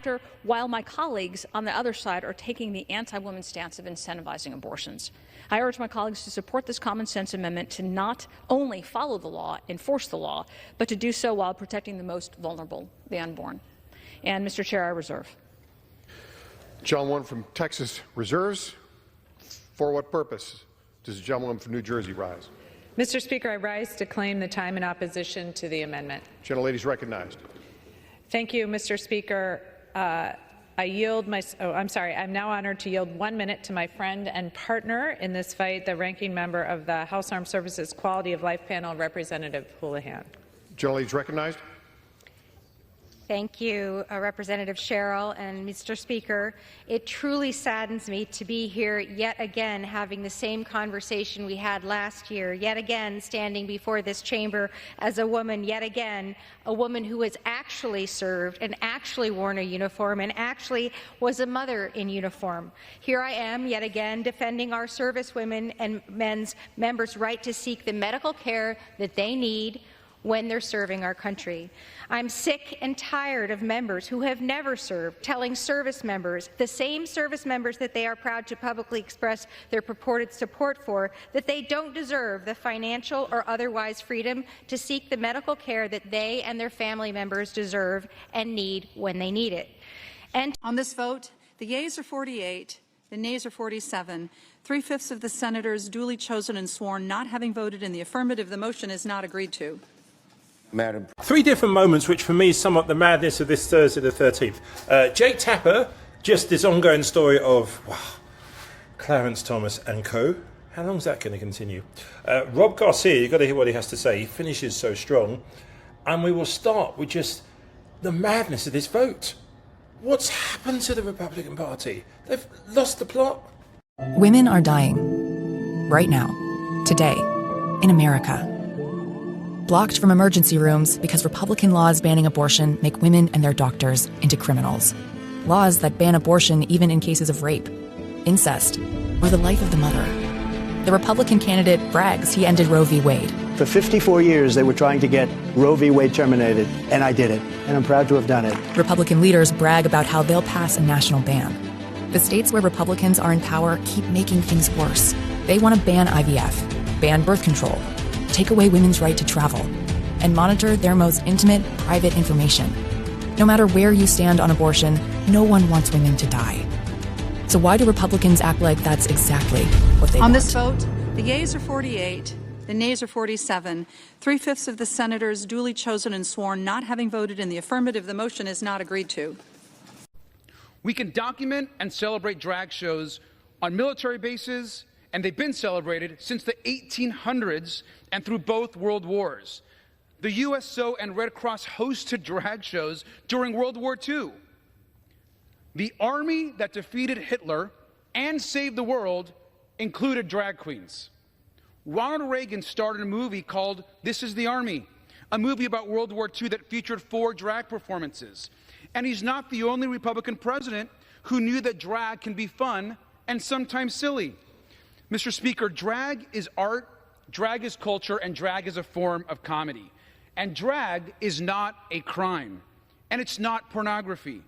factor, while my colleagues on the other side are taking the anti-woman stance of incentivizing abortions. I urge my colleagues to support this common sense amendment to not only follow the law, enforce the law, but to do so while protecting the most vulnerable, the unborn. And, Mr. Chair, I reserve. Gentleman from Texas reserves. For what purpose does the gentleman from New Jersey rise? Mr. Speaker, I rise to claim the time in opposition to the amendment. Gentlelady is recognized. Thank you, Mr. Speaker. I'm now honored to yield 1 minute to my friend and partner in this fight, the ranking member of the House Armed Services Quality of Life Panel, Representative Houlihan. Gentlelady is recognized. Thank you, Representative Sherrill. And Mr. Speaker, it truly saddens me to be here yet again having the same conversation we had last year, yet again standing before this chamber as a woman, yet again a woman who has actually served and actually worn a uniform and actually was a mother in uniform. Here I am yet again defending our servicewomen and men's members' right to seek the medical care that they need when they're serving our country. I'm sick and tired of members who have never served telling service members, the same service members that they are proud to publicly express their purported support for, that they don't deserve the financial or otherwise freedom to seek the medical care that they and their family members deserve and need when they need it. And on this vote, the yeas are 48, the nays are 47. 3/5 of the senators duly chosen and sworn not having voted in the affirmative, the motion is not agreed to. Madam. Three different moments which for me sum up the madness of this Thursday the 13th. Jake Tapper, just this ongoing story of Clarence Thomas and co. How long is that going to continue? Rob Garcia, you've got to hear what he has to say. He finishes so strong. And we will start with just the madness of this vote. What's happened to the Republican Party? They've lost the plot. Women are dying. Right now. Today. In America. Blocked from emergency rooms because Republican laws banning abortion make women and their doctors into criminals. Laws that ban abortion even in cases of rape, incest, or the life of the mother. The Republican candidate brags he ended Roe v. Wade. For 54 years, they were trying to get Roe v. Wade terminated, and I did it, and I'm proud to have done it. Republican leaders brag about how they'll pass a national ban. The states where Republicans are in power keep making things worse. They want to ban IVF, ban birth control, take away women's right to travel, and monitor their most intimate, private information. No matter where you stand on abortion, no one wants women to die. So why do Republicans act like that's exactly what they want? On this vote, the yeas are 48, the nays are 47. 3/5 of the senators duly chosen and sworn not having voted in the affirmative, the motion is not agreed to. We can document and celebrate drag shows on military bases, and they've been celebrated since the 1800s and through both world wars. The USO and Red Cross hosted drag shows during World War II. The army that defeated Hitler and saved the world included drag queens. Ronald Reagan started a movie called This Is the Army, a movie about World War II that featured 4 drag performances. And he's not the only Republican president who knew that drag can be fun and sometimes silly. Mr. Speaker, drag is art, drag is culture, and drag is a form of comedy. And drag is not a crime, and it's not pornography.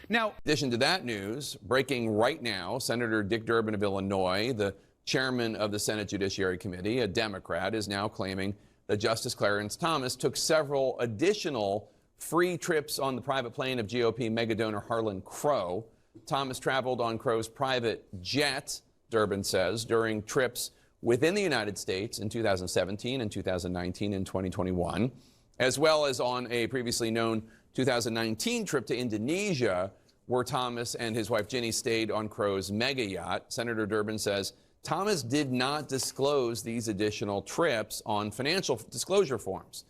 Now, In addition to that news, breaking right now, Senator Dick Durbin of Illinois, the chairman of the Senate Judiciary Committee, a Democrat, is now claiming that Justice Clarence Thomas took several additional free trips on the private plane of GOP megadonor Harlan Crow. Thomas traveled on Crow's private jet, Durbin says, during trips within the United States in 2017 and 2019 and 2021, as well as on a previously known 2019 trip to Indonesia, where Thomas and his wife Ginny stayed on Crow's mega yacht. Senator Durbin says Thomas did not disclose these additional trips on financial disclosure forms.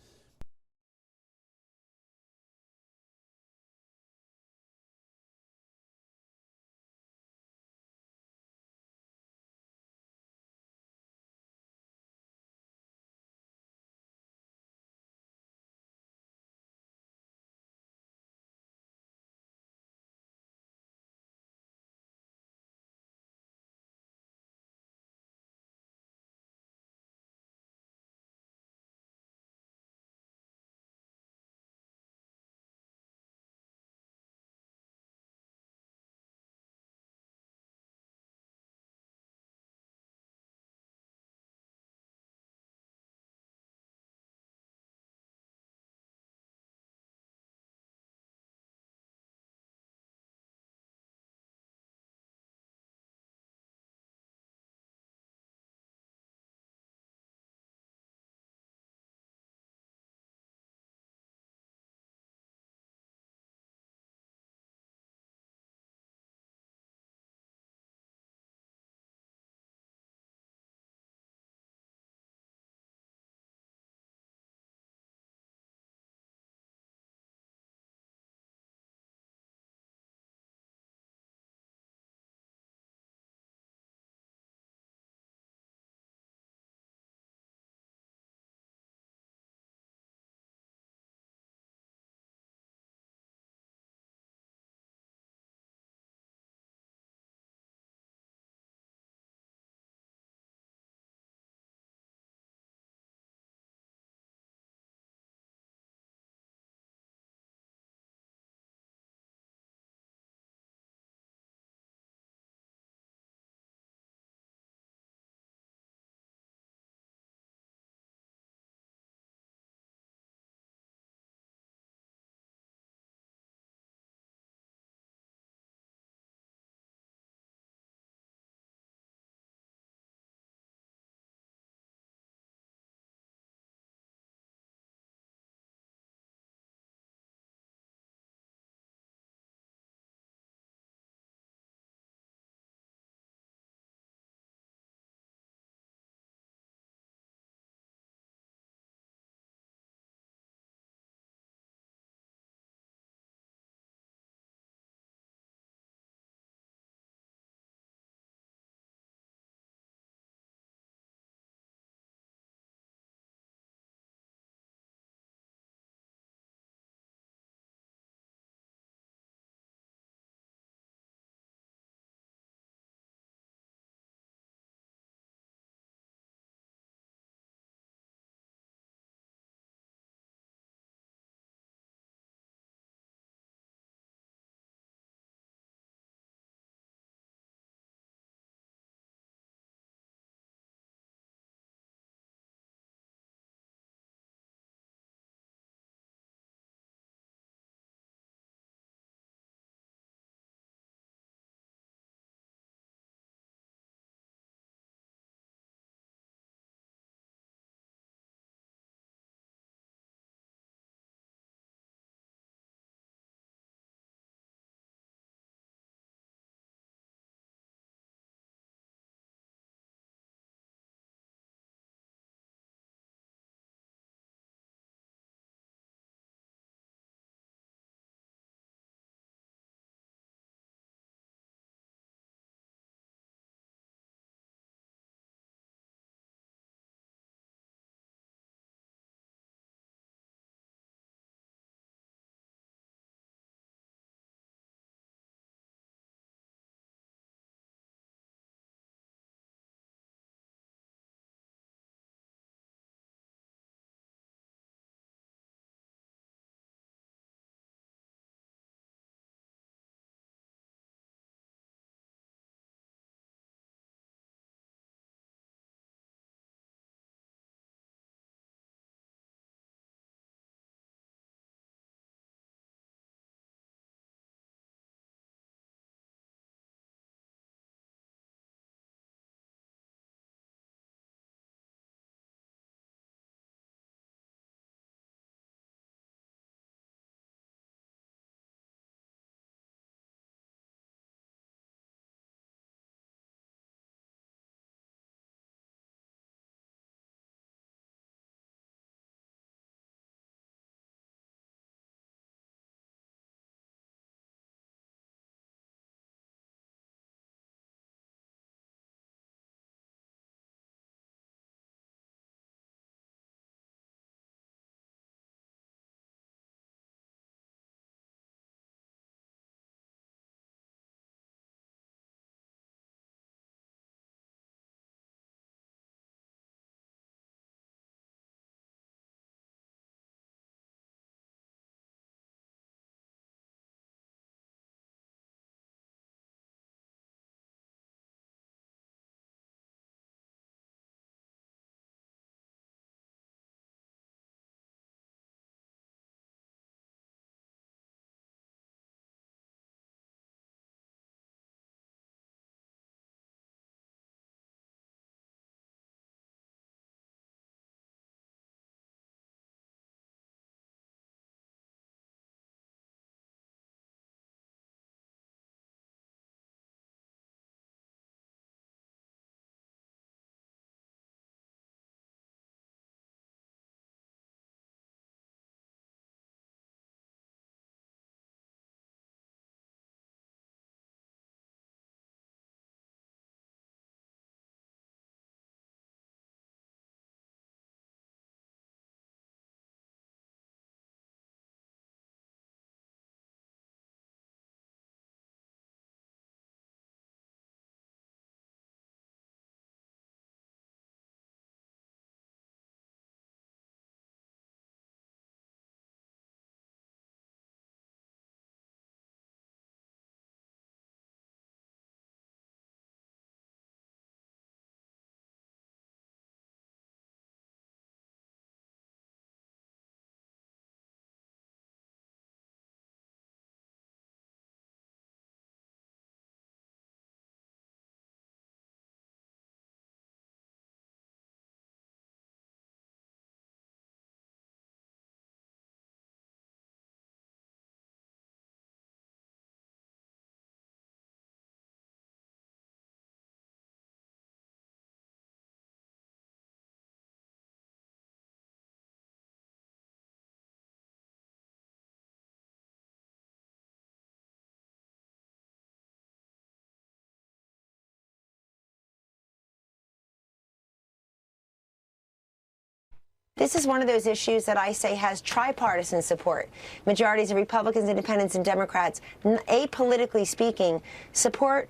This is one of those issues that I say has tripartisan support. Majorities of Republicans, Independents, and Democrats, apolitically speaking, support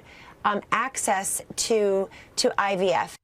access to IVF.